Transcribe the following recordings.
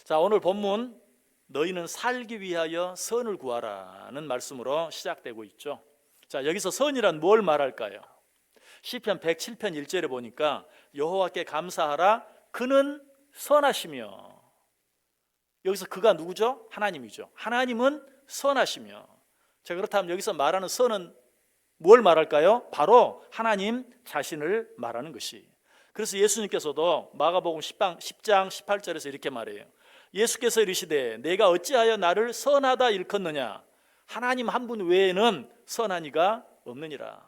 자, 오늘 본문 너희는 살기 위하여 선을 구하라는 말씀으로 시작되고 있죠. 자, 여기서 선이란 뭘 말할까요? 시편 107편 1절에 보니까 여호와께 감사하라 그는 선하시며, 여기서 그가 누구죠? 하나님이죠. 하나님은 선하시며. 자, 그렇다면 여기서 말하는 선은 뭘 말할까요? 바로 하나님 자신을 말하는 것이. 그래서 예수님께서도 마가복음 10장 18절에서 이렇게 말해요. 예수께서 이르시되 내가 어찌하여 나를 선하다 일컫느냐? 하나님 한 분 외에는 선한 이가 없느니라.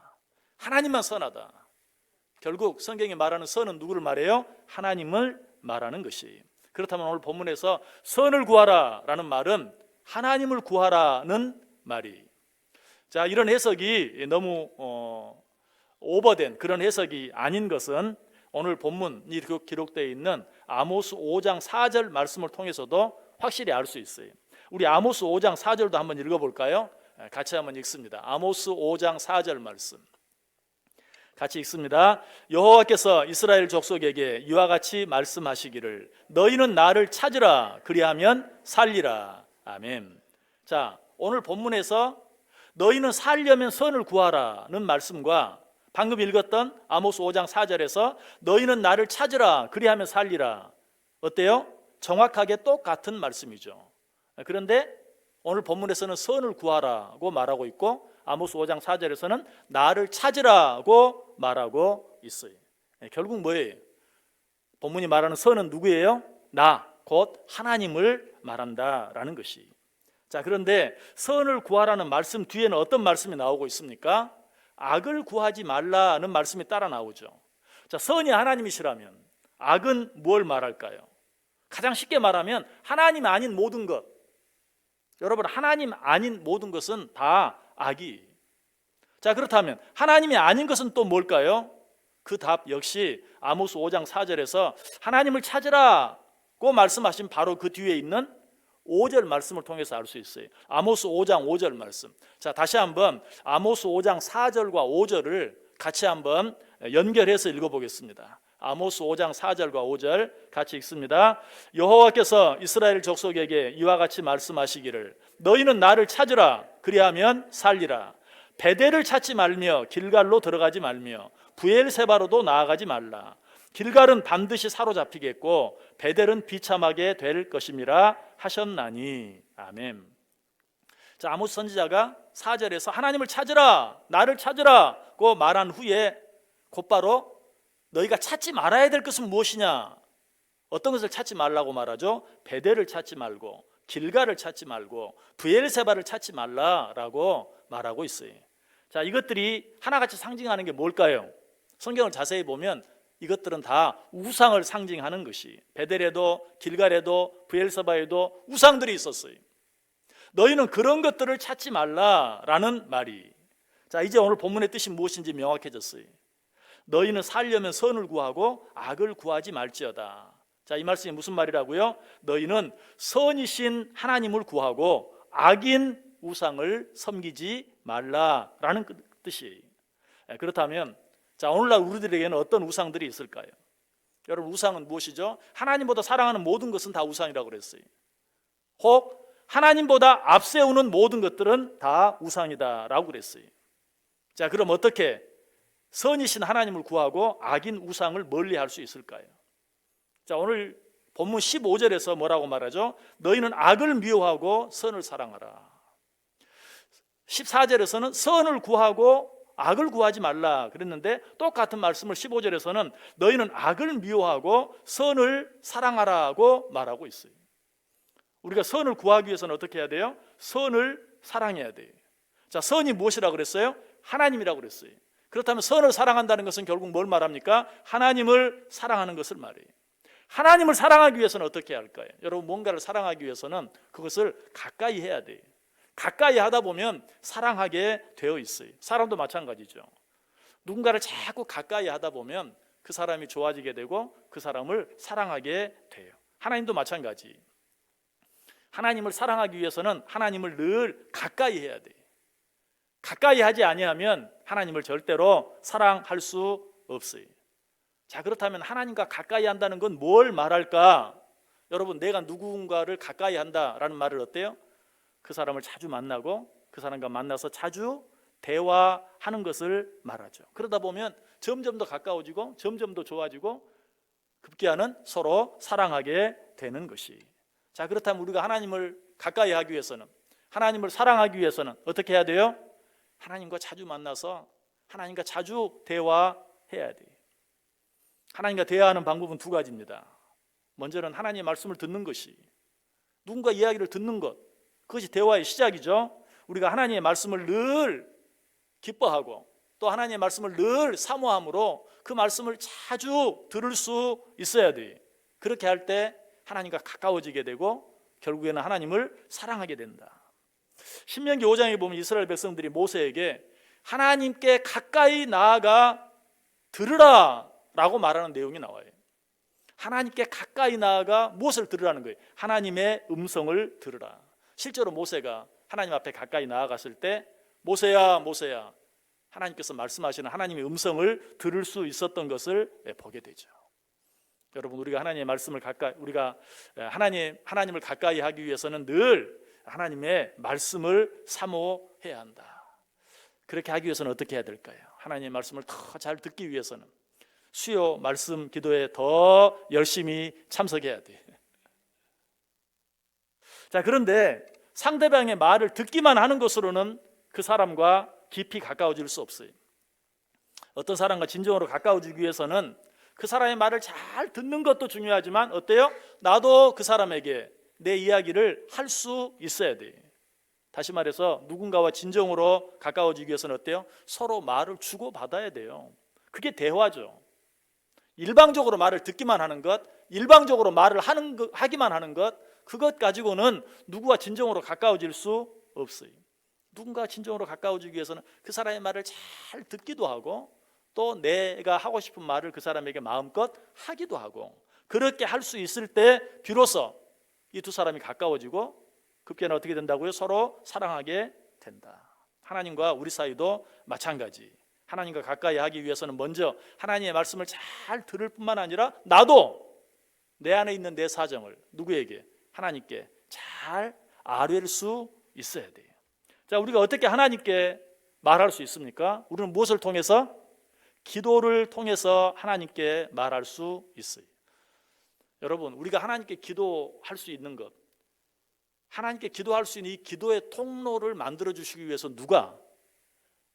하나님만 선하다. 결국 성경이 말하는 선은 누구를 말해요? 하나님을 말하는 것이. 그렇다면 오늘 본문에서 선을 구하라 라는 말은 하나님을 구하라는 말이. 자, 이런 해석이 너무 오버된 그런 해석이 아닌 것은 오늘 본문이 기록되어 있는 아모스 5장 4절 말씀을 통해서도 확실히 알 수 있어요. 우리 아모스 5장 4절도 한번 읽어볼까요? 같이 한번 읽습니다. 아모스 5장 4절 말씀 같이 읽습니다. 여호와께서 이스라엘 족속에게 이와 같이 말씀하시기를 너희는 나를 찾으라 그리하면 살리라. 아멘. 자, 오늘 본문에서 너희는 살려면 선을 구하라는 말씀과 방금 읽었던 아모스 5장 4절에서 너희는 나를 찾으라 그리하면 살리라, 어때요? 정확하게 똑같은 말씀이죠. 그런데 오늘 본문에서는 선을 구하라고 말하고 있고 아모스 5장 4절에서는 나를 찾으라고 말하고 있어요. 결국 뭐예요? 본문이 말하는 선은 누구예요? 나, 곧 하나님을 말한다라는 것이. 자, 그런데 선을 구하라는 말씀 뒤에는 어떤 말씀이 나오고 있습니까? 악을 구하지 말라는 말씀이 따라 나오죠. 자, 선이 하나님이시라면 악은 뭘 말할까요? 가장 쉽게 말하면 하나님 아닌 모든 것. 여러분, 하나님 아닌 모든 것은 다 악이. 자, 그렇다면 하나님이 아닌 것은 또 뭘까요? 그 답 역시 아모스 5장 4절에서 하나님을 찾으라고 말씀하신 바로 그 뒤에 있는 5절 말씀을 통해서 알 수 있어요. 아모스 5장 5절 말씀. 자, 다시 한번 아모스 5장 4절과 5절을 같이 한번 연결해서 읽어보겠습니다. 아모스 5장 4절과 5절 같이 읽습니다. 여호와께서 이스라엘 족속에게 이와 같이 말씀하시기를 너희는 나를 찾으라 그리하면 살리라. 베델을 찾지 말며 길갈로 들어가지 말며 브엘세바로도 나아가지 말라. 길갈은 반드시 사로잡히겠고 베델은 비참하게 될 것임이라 하셨나니. 아멘. 자, 아모스 선지자가 4절에서 하나님을 찾으라, 나를 찾으라고 말한 후에 곧바로 너희가 찾지 말아야 될 것은 무엇이냐? 어떤 것을 찾지 말라고 말하죠? 베델을 찾지 말고 길갈을 찾지 말고 브엘세바를 찾지 말라라고 말하고 있어요. 자, 이것들이 하나같이 상징하는 게 뭘까요? 성경을 자세히 보면 이것들은 다 우상을 상징하는 것이. 베델에도 길갈에도 브엘세바에도 우상들이 있었어요. 너희는 그런 것들을 찾지 말라라는 말이. 자, 이제 오늘 본문의 뜻이 무엇인지 명확해졌어요. 너희는 살려면 선을 구하고 악을 구하지 말지어다. 자, 이 말씀이 무슨 말이라고요? 너희는 선이신 하나님을 구하고 악인 우상을 섬기지 말라라는 뜻이에요. 그렇다면 자, 오늘날 우리들에게는 어떤 우상들이 있을까요? 여러분, 우상은 무엇이죠? 하나님보다 사랑하는 모든 것은 다 우상이라고 그랬어요. 혹 하나님보다 앞세우는 모든 것들은 다 우상이다라고 그랬어요. 자, 그럼 어떻게 선이신 하나님을 구하고 악인 우상을 멀리할 수 있을까요? 자, 오늘 본문 15절에서 뭐라고 말하죠? 너희는 악을 미워하고 선을 사랑하라. 14절에서는 선을 구하고 악을 구하지 말라 그랬는데 똑같은 말씀을 15절에서는 너희는 악을 미워하고 선을 사랑하라고 말하고 있어요. 우리가 선을 구하기 위해서는 어떻게 해야 돼요? 선을 사랑해야 돼요. 자, 선이 무엇이라고 그랬어요? 하나님이라고 그랬어요. 그렇다면 선을 사랑한다는 것은 결국 뭘 말합니까? 하나님을 사랑하는 것을 말해요. 하나님을 사랑하기 위해서는 어떻게 해야 할까요? 여러분, 뭔가를 사랑하기 위해서는 그것을 가까이 해야 돼요. 가까이 하다 보면 사랑하게 되어 있어요. 사람도 마찬가지죠. 누군가를 자꾸 가까이 하다 보면 그 사람이 좋아지게 되고 그 사람을 사랑하게 돼요. 하나님도 마찬가지. 하나님을 사랑하기 위해서는 하나님을 늘 가까이 해야 돼요. 가까이 하지 아니하면 하나님을 절대로 사랑할 수 없어요. 자, 그렇다면 하나님과 가까이 한다는 건 뭘 말할까? 여러분, 내가 누군가를 가까이 한다라는 말을 어때요? 그 사람을 자주 만나고 그 사람과 만나서 자주 대화하는 것을 말하죠. 그러다 보면 점점 더 가까워지고 점점 더 좋아지고 급기야는 서로 사랑하게 되는 것이. 자, 그렇다면 우리가 하나님을 가까이 하기 위해서는, 하나님을 사랑하기 위해서는 어떻게 해야 돼요? 하나님과 자주 만나서 하나님과 자주 대화해야 돼요. 하나님과 대화하는 방법은 두 가지입니다. 먼저는 하나님의 말씀을 듣는 것이, 누군가 이야기를 듣는 것, 그것이 대화의 시작이죠. 우리가 하나님의 말씀을 늘 기뻐하고 또 하나님의 말씀을 늘 사모함으로 그 말씀을 자주 들을 수 있어야 돼요. 그렇게 할 때 하나님과 가까워지게 되고 결국에는 하나님을 사랑하게 된다. 신명기 5장에 보면 이스라엘 백성들이 모세에게 하나님께 가까이 나아가 들으라 라고 말하는 내용이 나와요. 하나님께 가까이 나아가 무엇을 들으라는 거예요? 하나님의 음성을 들으라. 실제로 모세가 하나님 앞에 가까이 나아갔을 때 모세야 모세야 하나님께서 말씀하시는 하나님의 음성을 들을 수 있었던 것을 보게 되죠. 여러분, 우리가 하나님의 말씀을 우리가 하나님을 가까이 하기 위해서는 늘 하나님의 말씀을 사모해야 한다. 그렇게 하기 위해서는 어떻게 해야 될까요? 하나님의 말씀을 더 잘 듣기 위해서는 수요 말씀 기도에 더 열심히 참석해야 돼. 자, 그런데 상대방의 말을 듣기만 하는 것으로는 그 사람과 깊이 가까워질 수 없어요. 어떤 사람과 진정으로 가까워지기 위해서는 그 사람의 말을 잘 듣는 것도 중요하지만 어때요? 나도 그 사람에게 내 이야기를 할 수 있어야 돼요. 다시 말해서 누군가와 진정으로 가까워지기 위해서는 어때요? 서로 말을 주고받아야 돼요. 그게 대화죠. 일방적으로 말을 듣기만 하는 것, 일방적으로 말을 하기만 하는 것, 그것 가지고는 누구와 진정으로 가까워질 수 없어요. 누군가 진정으로 가까워지기 위해서는 그 사람의 말을 잘 듣기도 하고 또 내가 하고 싶은 말을 그 사람에게 마음껏 하기도 하고, 그렇게 할 수 있을 때 비로소 이 두 사람이 가까워지고 급기야는 어떻게 된다고요? 서로 사랑하게 된다. 하나님과 우리 사이도 마찬가지. 하나님과 가까이 하기 위해서는 먼저 하나님의 말씀을 잘 들을 뿐만 아니라 나도 내 안에 있는 내 사정을 누구에게? 하나님께 잘 아뢰일 수 있어야 돼요. 자, 우리가 어떻게 하나님께 말할 수 있습니까? 우리는 무엇을 통해서? 기도를 통해서 하나님께 말할 수 있어요. 여러분, 우리가 하나님께 기도할 수 있는 것, 하나님께 기도할 수 있는 이 기도의 통로를 만들어 주시기 위해서 누가?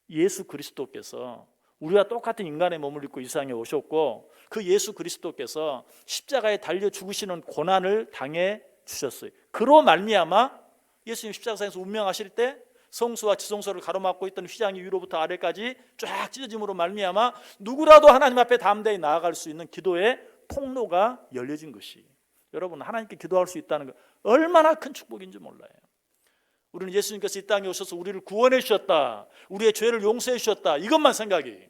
예수 그리스도께서 우리와 똑같은 인간의 몸을 입고 이 세상에 오셨고 그 예수 그리스도께서 십자가에 달려 죽으시는 고난을 당해 주셨어요. 그로 말미암아 예수님 십자가상에서 운명하실 때 성수와 지성소를 가로막고 있던 휘장이 위로부터 아래까지 쫙 찢어짐으로 말미암아 누구라도 하나님 앞에 담대히 나아갈 수 있는 기도의 통로가 열려진 것이, 여러분, 하나님께 기도할 수 있다는 것 얼마나 큰 축복인지 몰라요. 우리는 예수님께서 이 땅에 오셔서 우리를 구원해 주셨다, 우리의 죄를 용서해 주셨다, 이것만 생각이.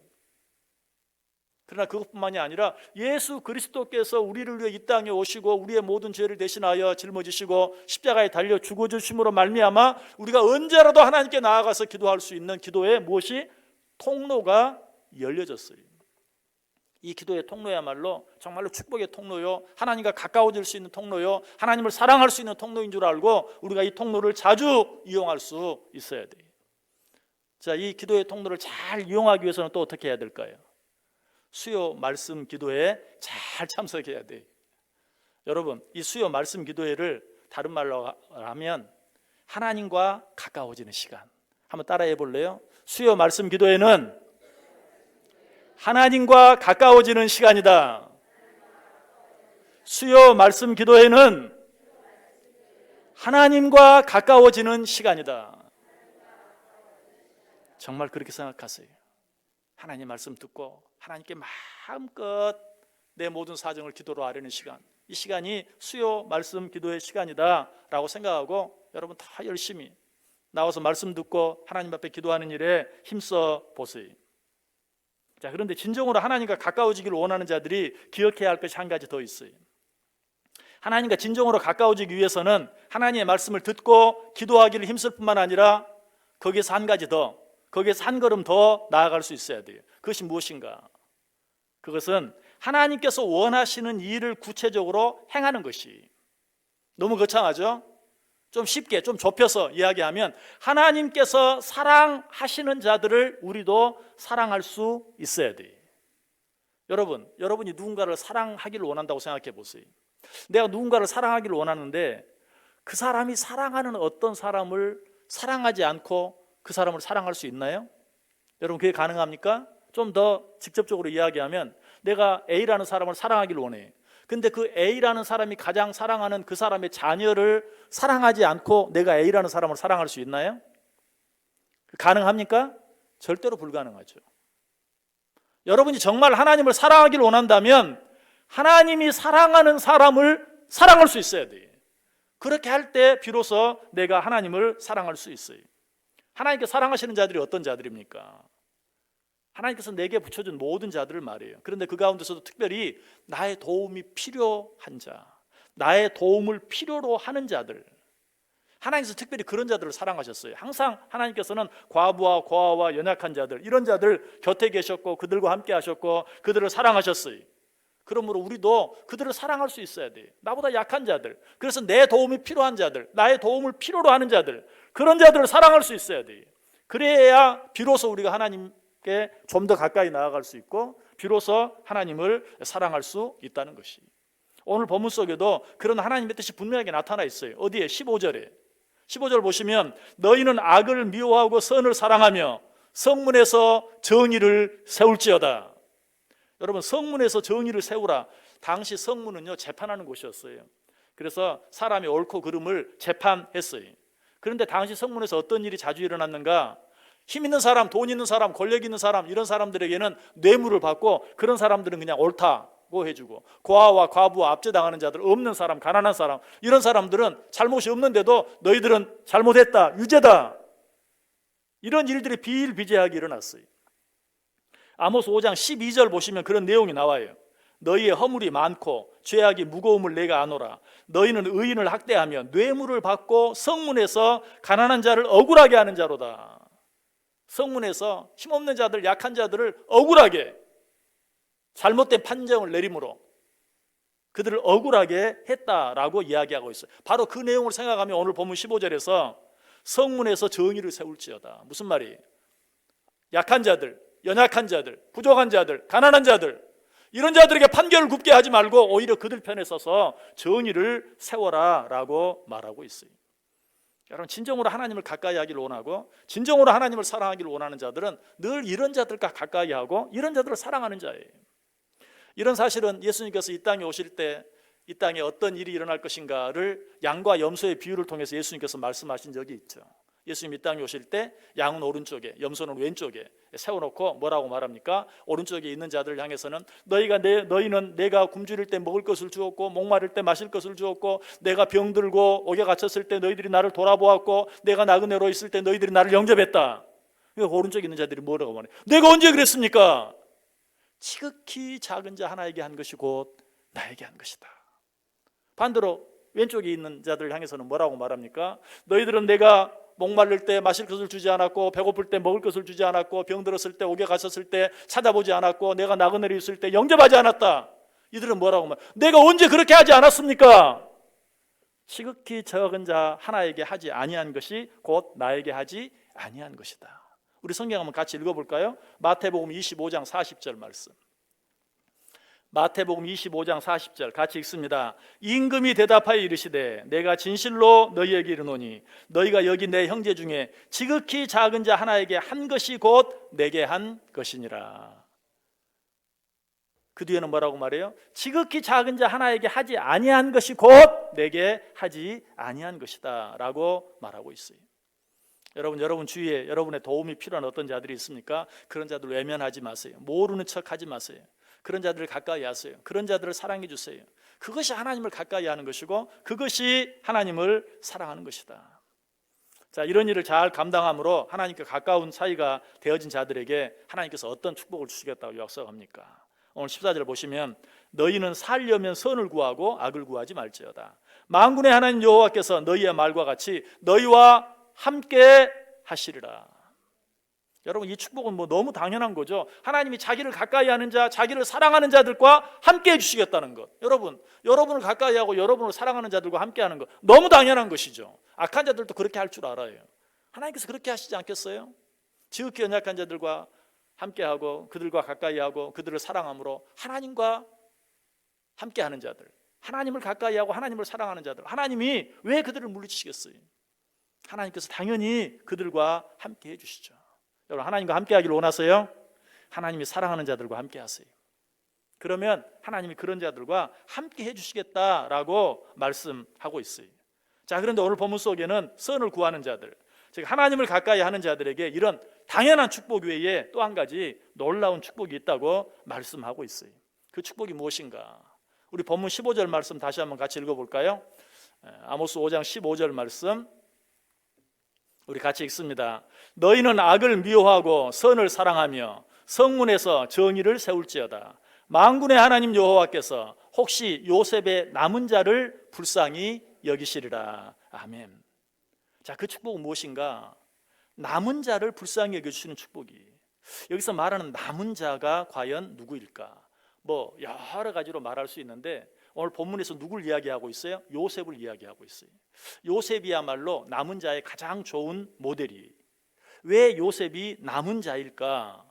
그러나 그것뿐만이 아니라 예수 그리스도께서 우리를 위해 이 땅에 오시고 우리의 모든 죄를 대신하여 짊어지시고 십자가에 달려 죽어주심으로 말미암아 우리가 언제라도 하나님께 나아가서 기도할 수 있는 기도의 무엇이? 통로가 열려졌어요. 이 기도의 통로야말로 정말로 축복의 통로요, 하나님과 가까워질 수 있는 통로요, 하나님을 사랑할 수 있는 통로인 줄 알고 우리가 이 통로를 자주 이용할 수 있어야 돼요. 자, 이 기도의 통로를 잘 이용하기 위해서는 또 어떻게 해야 될까요? 수요 말씀 기도회에 잘 참석해야 돼. 여러분, 이 수요 말씀 기도회를 다른 말로 하면 하나님과 가까워지는 시간. 한번 따라해 볼래요? 수요 말씀 기도회는 하나님과 가까워지는 시간이다. 수요 말씀 기도회는 하나님과 가까워지는 시간이다. 정말 그렇게 생각하세요. 하나님 말씀 듣고 하나님께 마음껏 내 모든 사정을 기도로 아뢰는 시간, 이 시간이 수요 말씀 기도의 시간이다 라고 생각하고 여러분 다 열심히 나와서 말씀 듣고 하나님 앞에 기도하는 일에 힘써 보세요. 자, 그런데 진정으로 하나님과 가까워지기를 원하는 자들이 기억해야 할 것이 한 가지 더 있어요. 하나님과 진정으로 가까워지기 위해서는 하나님의 말씀을 듣고 기도하기를 힘쓸 뿐만 아니라 거기에서 한 가지 더, 거기에서 한 걸음 더 나아갈 수 있어야 돼요. 그것이 무엇인가? 그것은 하나님께서 원하시는 일을 구체적으로 행하는 것이, 너무 거창하죠? 좀 쉽게 좀 좁혀서 이야기하면 하나님께서 사랑하시는 자들을 우리도 사랑할 수 있어야 돼. 여러분이 누군가를 사랑하기를 원한다고 생각해 보세요. 내가 누군가를 사랑하기를 원하는데 그 사람이 사랑하는 어떤 사람을 사랑하지 않고 그 사람을 사랑할 수 있나요? 여러분, 그게 가능합니까? 좀 더 직접적으로 이야기하면 내가 A라는 사람을 사랑하기를 원해. 근데 그 A라는 사람이 가장 사랑하는 그 사람의 자녀를 사랑하지 않고 내가 A라는 사람을 사랑할 수 있나요? 가능합니까? 절대로 불가능하죠. 여러분이 정말 하나님을 사랑하기를 원한다면 하나님이 사랑하는 사람을 사랑할 수 있어야 돼요. 그렇게 할 때 비로소 내가 하나님을 사랑할 수 있어요. 하나님께 사랑하시는 자들이 어떤 자들입니까? 하나님께서 내게 붙여준 모든 자들을 말해요. 그런데 그 가운데서도 특별히 나의 도움이 필요한 자, 나의 도움을 필요로 하는 자들, 하나님께서 특별히 그런 자들을 사랑하셨어요. 항상 하나님께서는 과부와 고아와 연약한 자들, 이런 자들 곁에 계셨고 그들과 함께 하셨고 그들을 사랑하셨어요. 그러므로 우리도 그들을 사랑할 수 있어야 돼요. 나보다 약한 자들, 그래서 내 도움이 필요한 자들, 나의 도움을 필요로 하는 자들, 그런 자들을 사랑할 수 있어야 돼요. 그래야 비로소 우리가 하나님께 좀 더 가까이 나아갈 수 있고 비로소 하나님을 사랑할 수 있다는 것이, 오늘 본문 속에도 그런 하나님의 뜻이 분명하게 나타나 있어요. 어디에? 15절 보시면 너희는 악을 미워하고 선을 사랑하며 성문에서 정의를 세울지어다. 여러분, 성문에서 정의를 세우라. 당시 성문은요, 재판하는 곳이었어요. 그래서 사람이 옳고 그름을 재판했어요. 그런데 당시 성문에서 어떤 일이 자주 일어났는가? 힘 있는 사람, 돈 있는 사람, 권력 있는 사람, 이런 사람들에게는 뇌물을 받고 그런 사람들은 그냥 옳다고 해주고, 고아와 과부와 압제당하는 자들, 없는 사람, 가난한 사람, 이런 사람들은 잘못이 없는데도 너희들은 잘못했다, 유죄다, 이런 일들이 비일비재하게 일어났어요. 아모스 5장 12절 보시면 그런 내용이 나와요. 너희의 허물이 많고 죄악이 무거움을 내가 아노라. 너희는 의인을 학대하며 뇌물을 받고 성문에서 가난한 자를 억울하게 하는 자로다. 성문에서 힘없는 자들, 약한 자들을 억울하게, 잘못된 판정을 내림으로 그들을 억울하게 했다라고 이야기하고 있어요. 바로 그 내용을 생각하면 오늘 본문 15절에서 성문에서 정의를 세울지어다. 무슨 말이에요? 약한 자들, 연약한 자들, 부족한 자들, 가난한 자들, 이런 자들에게 판결을 굽게 하지 말고 오히려 그들 편에 서서 정의를 세워라 라고 말하고 있어요. 여러분, 진정으로 하나님을 가까이 하기를 원하고 진정으로 하나님을 사랑하기를 원하는 자들은 늘 이런 자들과 가까이 하고 이런 자들을 사랑하는 자예요. 이런 사실은 예수님께서 이 땅에 오실 때 이 땅에 어떤 일이 일어날 것인가를 양과 염소의 비유를 통해서 예수님께서 말씀하신 적이 있죠. 예수님 이 땅에 오실 때 양은 오른쪽에, 염소는 왼쪽에 세워놓고 뭐라고 말합니까? 오른쪽에 있는 자들을 향해서는 너희는 내가 굶주릴 때 먹을 것을 주었고 목마를 때 마실 것을 주었고 내가 병들고 옥에 갇혔을 때 너희들이 나를 돌아보았고 내가 나그네로 있을 때 너희들이 나를 영접했다. 오른쪽에 있는 자들이 뭐라고 말해요? 내가 언제 그랬습니까? 지극히 작은 자 하나에게 한 것이 곧 나에게 한 것이다. 반대로 왼쪽에 있는 자들을 향해서는 뭐라고 말합니까? 너희들은 내가 목마를 때 마실 것을 주지 않았고 배고플 때 먹을 것을 주지 않았고 병들었을 때 옥에 갇혔을 때 찾아보지 않았고 내가 나그네로 있을 때 영접하지 않았다. 이들은 뭐라고 말해요? 내가 언제 그렇게 하지 않았습니까? 지극히 적은 자 하나에게 하지 아니한 것이 곧 나에게 하지 아니한 것이다. 우리 성경 한번 같이 읽어볼까요? 마태복음 25장 40절 말씀. 마태복음 25장 40절 같이 읽습니다. 임금이 대답하여 이르시되 내가 진실로 너희에게 이르노니 너희가 여기 내 형제 중에 지극히 작은 자 하나에게 한 것이 곧 내게 한 것이니라. 그 뒤에는 뭐라고 말해요? 지극히 작은 자 하나에게 하지 아니한 것이 곧 내게 하지 아니한 것이다 라고 말하고 있어요. 여러분 주위에 여러분의 도움이 필요한 어떤 자들이 있습니까? 그런 자들 외면하지 마세요. 모르는 척 하지 마세요. 그런 자들을 가까이 하세요. 그런 자들을 사랑해 주세요. 그것이 하나님을 가까이 하는 것이고 그것이 하나님을 사랑하는 것이다. 자, 이런 일을 잘 감당함으로 하나님께 가까운 사이가 되어진 자들에게 하나님께서 어떤 축복을 주시겠다고 약속합니까? 오늘 14절 보시면 너희는 살려면 선을 구하고 악을 구하지 말지어다. 만군의 하나님 여호와께서 너희의 말과 같이 너희와 함께 하시리라. 여러분, 이 축복은 뭐 너무 당연한 거죠. 하나님이 자기를 가까이 하는 자, 자기를 사랑하는 자들과 함께 해주시겠다는 것. 여러분을 가까이 하고 여러분을 사랑하는 자들과 함께 하는 것, 너무 당연한 것이죠. 악한 자들도 그렇게 할 줄 알아요. 하나님께서 그렇게 하시지 않겠어요? 지극히 연약한 자들과 함께하고 그들과 가까이 하고 그들을 사랑함으로 하나님과 함께하는 자들, 하나님을 가까이 하고 하나님을 사랑하는 자들, 하나님이 왜 그들을 물리치시겠어요? 하나님께서 당연히 그들과 함께 해주시죠. 여러분, 하나님과 함께 하기를 원하세요? 하나님이 사랑하는 자들과 함께 하세요. 그러면 하나님이 그런 자들과 함께 해주시겠다라고 말씀하고 있어요. 자, 그런데 오늘 본문 속에는 선을 구하는 자들, 즉 하나님을 가까이 하는 자들에게 이런 당연한 축복 외에 또 한 가지 놀라운 축복이 있다고 말씀하고 있어요. 그 축복이 무엇인가? 우리 본문 15절 말씀 다시 한번 같이 읽어볼까요? 아모스 5장 15절 말씀 우리 같이 읽습니다. 너희는 악을 미워하고 선을 사랑하며 성문에서 정의를 세울지어다. 만군의 하나님 여호와께서 혹시 요셉의 남은 자를 불쌍히 여기시리라. 아멘. 자, 그 축복은 무엇인가? 남은 자를 불쌍히 여겨주시는 축복이. 여기서 말하는 남은 자가 과연 누구일까? 뭐 여러 가지로 말할 수 있는데 오늘 본문에서 누굴 이야기하고 있어요? 요셉을 이야기하고 있어요. 요셉이야말로 남은 자의 가장 좋은 모델이에요. 왜 요셉이 남은 자일까?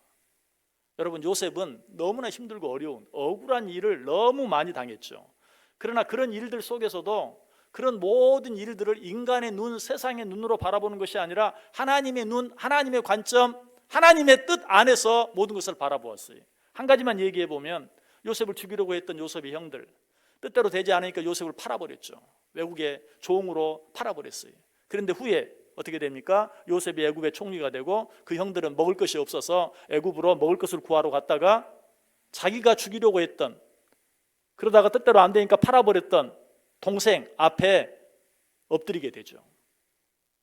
여러분, 요셉은 너무나 힘들고 어려운 억울한 일을 너무 많이 당했죠. 그러나 그런 일들 속에서도 그런 모든 일들을 인간의 눈, 세상의 눈으로 바라보는 것이 아니라 하나님의 눈, 하나님의 관점, 하나님의 뜻 안에서 모든 것을 바라보았어요. 한 가지만 얘기해 보면 요셉을 죽이려고 했던 요셉의 형들, 뜻대로 되지 않으니까 요셉을 팔아버렸죠. 외국의 종으로 팔아버렸어요. 그런데 후에 어떻게 됩니까? 요셉이 애굽의 총리가 되고 그 형들은 먹을 것이 없어서 애굽으로 먹을 것을 구하러 갔다가 자기가 죽이려고 했던, 그러다가 뜻대로 안 되니까 팔아버렸던 동생 앞에 엎드리게 되죠.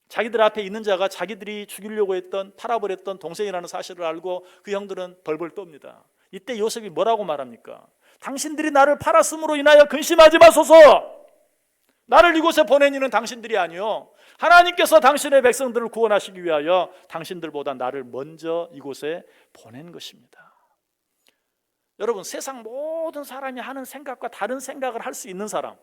자기들 앞에 있는 자가 자기들이 죽이려고 했던, 팔아버렸던 동생이라는 사실을 알고 그 형들은 벌벌 떱니다. 이때 요셉이 뭐라고 말합니까? 당신들이 나를 팔았음으로 인하여 근심하지 마소서. 나를 이곳에 보낸 이는 당신들이 아니요, 하나님께서 당신의 백성들을 구원하시기 위하여 당신들보다 나를 먼저 이곳에 보낸 것입니다. 여러분, 세상 모든 사람이 하는 생각과 다른 생각을 할 수 있는 사람,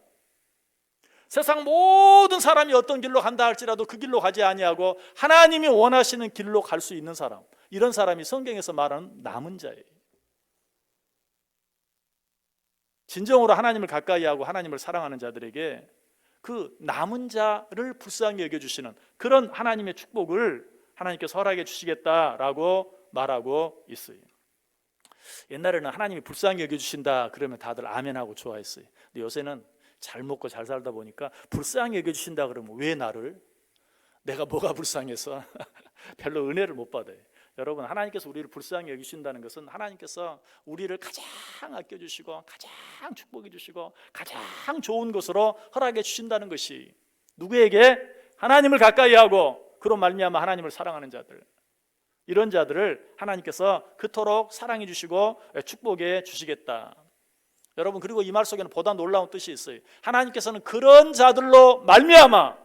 세상 모든 사람이 어떤 길로 간다 할지라도 그 길로 가지 아니하고 하나님이 원하시는 길로 갈 수 있는 사람, 이런 사람이 성경에서 말하는 남은 자예요. 진정으로 하나님을 가까이 하고 하나님을 사랑하는 자들에게 그 남은 자를 불쌍히 여겨주시는 그런 하나님의 축복을 하나님께서 허락해 주시겠다라고 말하고 있어요. 옛날에는 하나님이 불쌍히 여겨주신다 그러면 다들 아멘하고 좋아했어요. 근데 요새는 잘 먹고 잘 살다 보니까 불쌍히 여겨주신다 그러면 왜 나를? 내가 뭐가 불쌍해서? 별로 은혜를 못 받아요. 여러분, 하나님께서 우리를 불쌍히 여기신다는 것은 하나님께서 우리를 가장 아껴주시고 가장 축복해 주시고 가장 좋은 것으로 허락해 주신다는 것이 누구에게? 하나님을 가까이 하고 그로 말미암아 하나님을 사랑하는 자들, 이런 자들을 하나님께서 그토록 사랑해 주시고 축복해 주시겠다. 여러분, 그리고 이 말 속에는 보다 놀라운 뜻이 있어요. 하나님께서는 그런 자들로 말미암아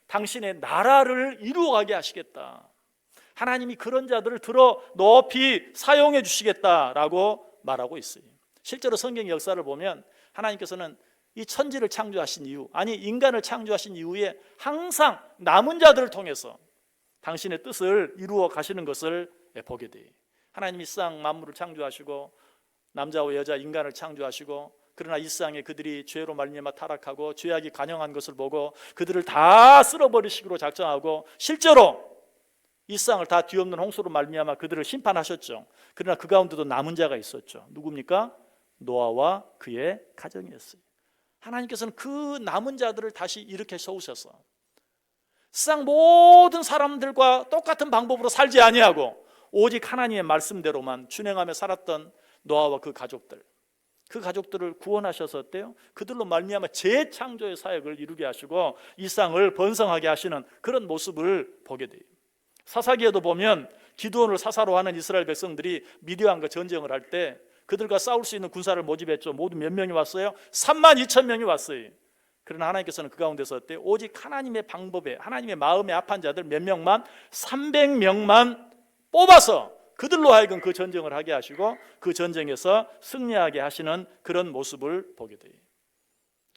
당신의 나라를 이루어가게 하시겠다. 하나님이 그런 자들을 들어 높이 사용해 주시겠다라고 말하고 있어요. 실제로 성경 역사를 보면 하나님께서는 이 천지를 창조하신 이후, 아니 인간을 창조하신 이후에 항상 남은 자들을 통해서 당신의 뜻을 이루어 가시는 것을 보게 돼요. 하나님이 이 세상 만물을 창조하시고 남자와 여자 인간을 창조하시고, 그러나 이 세상에 그들이 죄로 말미암아 타락하고 죄악이 관영한 것을 보고 그들을 다 쓸어버리시기로 작정하고 실제로 이 세상을 다 뒤엎는 홍수로 말미암아 그들을 심판하셨죠. 그러나 그 가운데도 남은 자가 있었죠. 누굽니까? 노아와 그의 가정이었어요. 하나님께서는 그 남은 자들을 다시 일으켜 세우셔서 세상 모든 사람들과 똑같은 방법으로 살지 아니하고 오직 하나님의 말씀대로만 준행하며 살았던 노아와 그 가족들을 구원하셔서 어때요? 그들로 말미암아 재창조의 사역을 이루게 하시고 이 세상을 번성하게 하시는 그런 모습을 보게 돼요. 사사기에도 보면 기드온을 사사로 하는 이스라엘 백성들이 미디안과 전쟁을 할 때 그들과 싸울 수 있는 군사를 모집했죠. 모두 몇 명이 왔어요? 32,000명이 왔어요. 그러나 하나님께서는 그 가운데서 어때요? 오직 하나님의 방법에, 하나님의 마음에 합한 자들 몇 명만? 300명만 뽑아서 그들로 하여금 그 전쟁을 하게 하시고 그 전쟁에서 승리하게 하시는 그런 모습을 보게 돼요.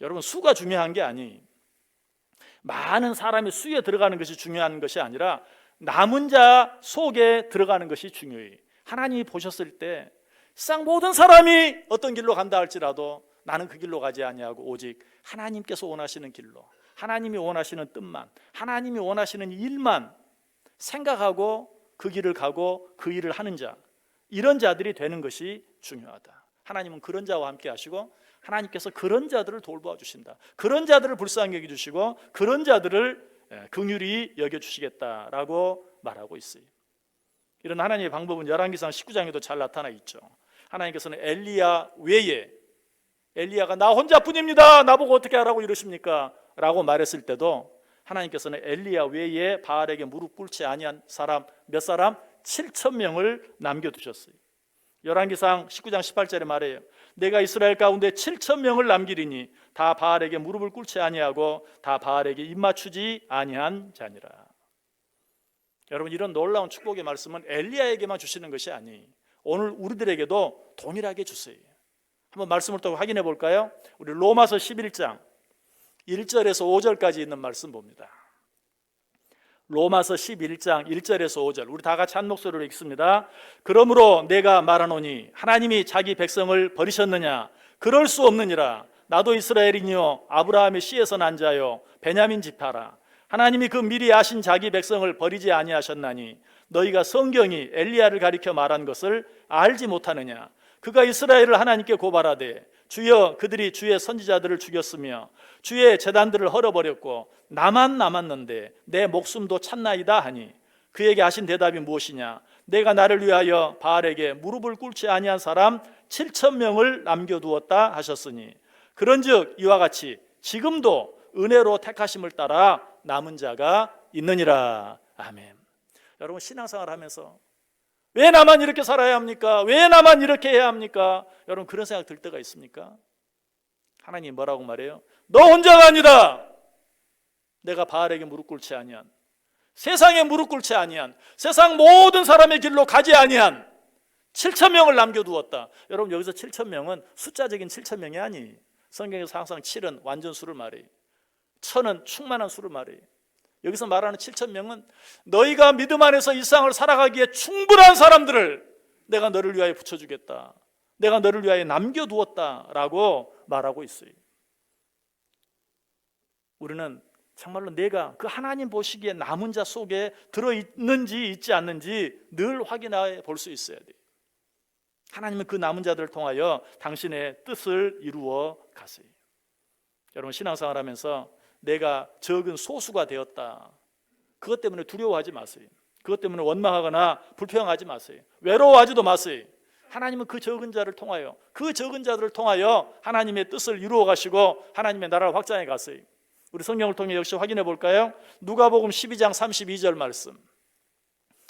여러분, 수가 중요한 게 아니, 많은 사람이 수에 들어가는 것이 중요한 것이 아니라 남은 자 속에 들어가는 것이 중요해요. 하나님이 보셨을 때 세상 모든 사람이 어떤 길로 간다 할지라도 나는 그 길로 가지 아니하고 오직 하나님께서 원하시는 길로, 하나님이 원하시는 뜻만, 하나님이 원하시는 일만 생각하고 그 길을 가고 그 일을 하는 자, 이런 자들이 되는 것이 중요하다. 하나님은 그런 자와 함께 하시고 하나님께서 그런 자들을 돌보아 주신다. 그런 자들을 불쌍히 여겨주시고 그런 자들을 긍휼히 여겨주시겠다라고 말하고 있어요. 이런 하나님의 방법은 열왕기상 19장에도 잘 나타나 있죠. 하나님께서는 엘리야 외에, 엘리야가 나 혼자뿐입니다, 나보고 어떻게 하라고 이러십니까? 라고 말했을 때도 하나님께서는 엘리야 외에 바알에게 무릎 꿇지 아니한 사람 몇 사람? 7,000명을 남겨두셨어요. 열왕기상 19장 18절에 말해요. 내가 이스라엘 가운데 7,000명을 남기리니 다 바알에게 무릎을 꿇지 아니하고 다 바알에게 입맞추지 아니한 자니라. 여러분, 이런 놀라운 축복의 말씀은 엘리야에게만 주시는 것이 아니, 오늘 우리들에게도 동일하게 주세요. 한번 말씀을 또 확인해 볼까요? 우리 로마서 11장 1절에서 5절까지 있는 말씀 봅니다. 로마서 11장 1절에서 5절, 우리 다 같이 한 목소리로 읽습니다. 그러므로 내가 말하노니 하나님이 자기 백성을 버리셨느냐? 그럴 수 없느니라. 나도 이스라엘이니요 아브라함의 씨에서 난 자요 베냐민 지파라. 하나님이 그 미리 아신 자기 백성을 버리지 아니하셨나니 너희가 성경이 엘리야를 가리켜 말한 것을 알지 못하느냐? 그가 이스라엘을 하나님께 고발하되 주여 그들이 주의 선지자들을 죽였으며 주의 제단들을 헐어버렸고 나만 남았는데 내 목숨도 찾나이다 하니 그에게 하신 대답이 무엇이냐? 내가 나를 위하여 바알에게 무릎을 꿇지 아니한 사람 7,000명을 남겨두었다 하셨으니 그런즉 이와 같이 지금도 은혜로 택하심을 따라 남은 자가 있느니라. 아멘. 여러분, 신앙생활 하면서 왜 나만 이렇게 살아야 합니까? 왜 나만 이렇게 해야 합니까? 여러분, 그런 생각 들 때가 있습니까? 하나님 뭐라고 말해요? 너 혼자가 아니다. 내가 바알에게 무릎 꿇지 아니한, 세상에 무릎 꿇지 아니한, 세상 모든 사람의 길로 가지 아니한 7,000명을 남겨두었다. 여러분, 여기서 7,000명은 숫자적인 7,000명이 아니, 성경에서 항상 7은 완전 수를 말해요. 1,000은 충만한 수를 말해요. 여기서 말하는 7,000명은 너희가 믿음 안에서 이 세상을 살아가기에 충분한 사람들을 내가 너를 위하여 붙여주겠다, 내가 너를 위하여 남겨두었다라고 말하고 있어요. 우리는 정말로 내가 그 하나님 보시기에 남은 자 속에 들어있는지 있지 않는지 늘 확인해 볼 수 있어야 돼요. 하나님은 그 남은 자들을 통하여 당신의 뜻을 이루어 가세요. 여러분, 신앙생활 하면서 내가 적은 소수가 되었다, 그것 때문에 두려워하지 마세요. 그것 때문에 원망하거나 불평하지 마세요. 외로워하지도 마세요. 하나님은 그 적은 자를 통하여, 그 적은 자들을 통하여 하나님의 뜻을 이루어 가시고 하나님의 나라를 확장해 가세요. 우리 성경을 통해 역시 확인해 볼까요? 누가복음 12장 32절 말씀,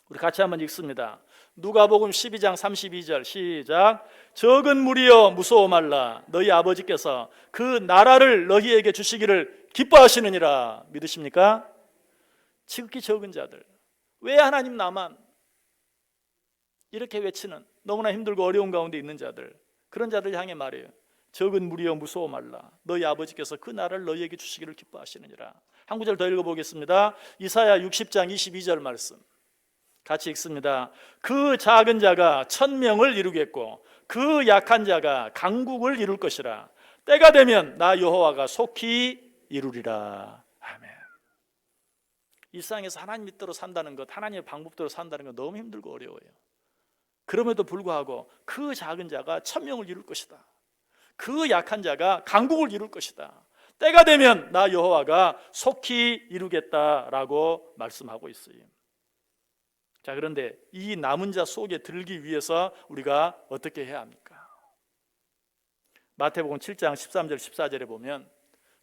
우리 같이 한번 읽습니다. 누가복음 12장 32절 시작. 적은 무리여 무서워 말라. 너희 아버지께서 그 나라를 너희에게 주시기를 기뻐하시느니라. 믿으십니까? 지극히 적은 자들, 왜 하나님 나만, 이렇게 외치는 너무나 힘들고 어려운 가운데 있는 자들, 그런 자들 향해 말해요. 적은 무리여 무서워 말라. 너희 아버지께서 그 나라를 너희에게 주시기를 기뻐하시느니라. 한 구절 더 읽어보겠습니다. 이사야 60장 22절 말씀 같이 읽습니다. 그 작은 자가 1,000명을 이루겠고 그 약한 자가 강국을 이룰 것이라. 때가 되면 나 여호와가 속히 이루리라. 아멘. 이 세상에서 하나님 뜻대로 산다는 것, 하나님의 방법대로 산다는 것 너무 힘들고 어려워요. 그럼에도 불구하고 그 작은 자가 1,000명을 이룰 것이다. 그 약한 자가 강국을 이룰 것이다. 때가 되면 나 여호와가 속히 이루겠다라고 말씀하고 있어요. 자, 그런데 이 남은 자 속에 들기 위해서 우리가 어떻게 해야 합니까? 마태복음 7장 13절 14절에 보면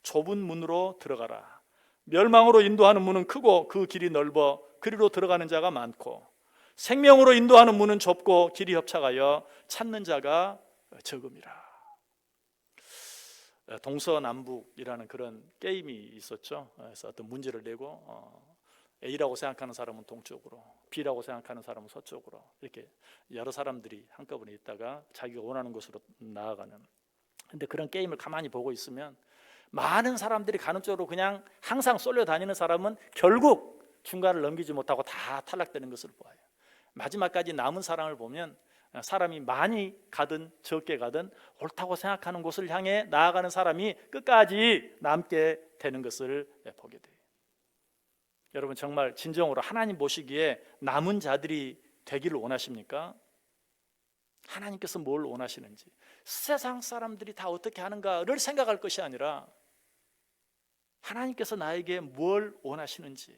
좁은 문으로 들어가라. 멸망으로 인도하는 문은 크고 그 길이 넓어 그리로 들어가는 자가 많고 생명으로 인도하는 문은 좁고 길이 협착하여 찾는 자가 적음이라. 동서남북이라는 그런 게임이 있었죠. 그래서 어떤 문제를 내고 A라고 생각하는 사람은 동쪽으로, B라고 생각하는 사람은 서쪽으로, 이렇게 여러 사람들이 한꺼번에 있다가 자기가 원하는 곳으로 나아가는. 근데 그런 게임을 가만히 보고 있으면 많은 사람들이 가는 쪽으로 그냥 항상 쏠려 다니는 사람은 결국 중간을 넘기지 못하고 다 탈락되는 것을 보아요. 마지막까지 남은 사람을 보면 사람이 많이 가든 적게 가든 옳다고 생각하는 곳을 향해 나아가는 사람이 끝까지 남게 되는 것을 보게 돼요. 여러분, 정말 진정으로 하나님 보시기에 남은 자들이 되기를 원하십니까? 하나님께서 뭘 원하시는지, 세상 사람들이 다 어떻게 하는가를 생각할 것이 아니라 하나님께서 나에게 뭘 원하시는지,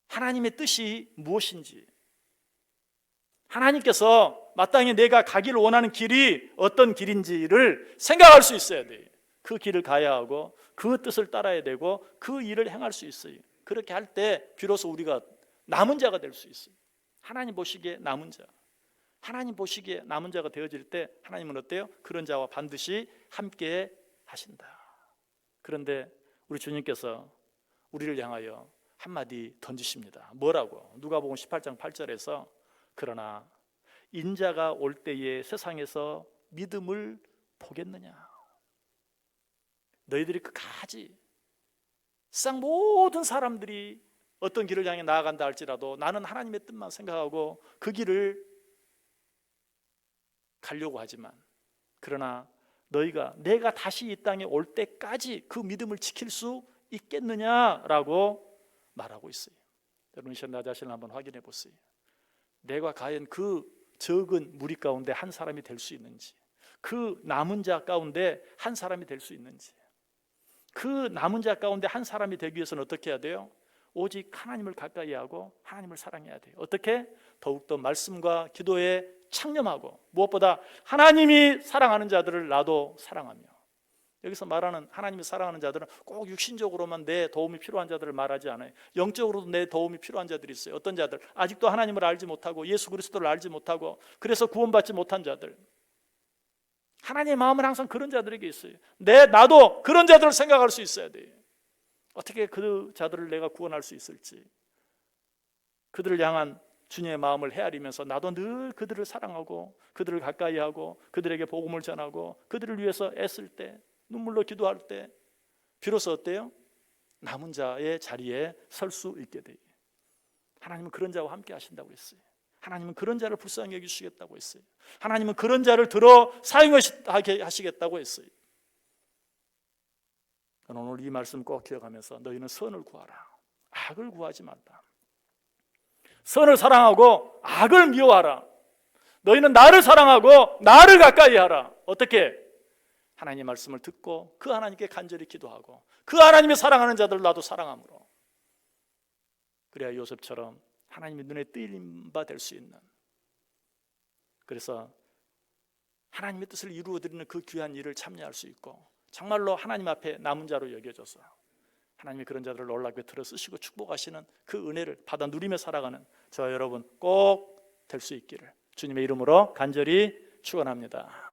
하나님의 뜻이 무엇인지, 하나님께서 마땅히 내가 가기를 원하는 길이 어떤 길인지를 생각할 수 있어야 돼요. 그 길을 가야 하고 그 뜻을 따라야 되고 그 일을 행할 수 있어요. 그렇게 할 때 비로소 우리가 남은 자가 될 수 있어요. 하나님 보시기에 남은 자, 하나님 보시기에 남은 자가 되어질 때 하나님은 어때요? 그런 자와 반드시 함께 하신다. 그런데 우리 주님께서 우리를 향하여 한마디 던지십니다. 뭐라고? 누가복음 18장 8절에서 그러나 인자가 올 때에 세상에서 믿음을 보겠느냐? 너희들이 끝까지 세상 모든 사람들이 어떤 길을 향해 나아간다 할지라도 나는 하나님의 뜻만 생각하고 그 길을 가려고 하지만, 그러나 너희가 내가 다시 이 땅에 올 때까지 그 믿음을 지킬 수 있겠느냐라고 말하고 있어요. 여러분, 나 자신을 한번 확인해 보세요. 내가 과연 그 적은 무리 가운데 한 사람이 될 수 있는지, 그 남은 자 가운데 한 사람이 될 수 있는지. 그 남은 자 가운데 한 사람이 되기 위해서는 어떻게 해야 돼요? 오직 하나님을 가까이 하고 하나님을 사랑해야 돼요. 어떻게? 더욱더 말씀과 기도에 창념하고, 무엇보다 하나님이 사랑하는 자들을 나도 사랑하며. 여기서 말하는 하나님이 사랑하는 자들은 꼭 육신적으로만 내 도움이 필요한 자들을 말하지 않아요. 영적으로도 내 도움이 필요한 자들이 있어요. 어떤 자들? 아직도 하나님을 알지 못하고 예수 그리스도를 알지 못하고 그래서 구원받지 못한 자들. 하나님의 마음은 항상 그런 자들에게 있어요. 나도 그런 자들을 생각할 수 있어야 돼요. 어떻게 그 자들을 내가 구원할 수 있을지, 그들을 향한 주님의 마음을 헤아리면서 나도 늘 그들을 사랑하고 그들을 가까이 하고 그들에게 복음을 전하고 그들을 위해서 애쓸 때, 눈물로 기도할 때 비로소 어때요? 남은 자의 자리에 설 수 있게 돼요. 하나님은 그런 자와 함께 하신다고 했어요. 하나님은 그런 자를 불쌍히 여기시겠다고 했어요. 하나님은 그런 자를 들어 사용하게 하시겠다고 했어요. 오늘 이 말씀 꼭 기억하면서 너희는 선을 구하라. 악을 구하지 말라. 선을 사랑하고 악을 미워하라. 너희는 나를 사랑하고 나를 가까이 하라. 어떻게? 하나님의 말씀을 듣고 그 하나님께 간절히 기도하고 그 하나님의 사랑하는 자들을 나도 사랑함으로, 그래야 요셉처럼 하나님의 눈에 띄는 바 될 수 있는, 그래서 하나님의 뜻을 이루어드리는 그 귀한 일을 참여할 수 있고 정말로 하나님 앞에 남은 자로 여겨져서 하나님이 그런 자들을 놀랍게 들어 쓰시고 축복하시는 그 은혜를 받아 누리며 살아가는 저 여러분 꼭 될 수 있기를 주님의 이름으로 간절히 축원합니다.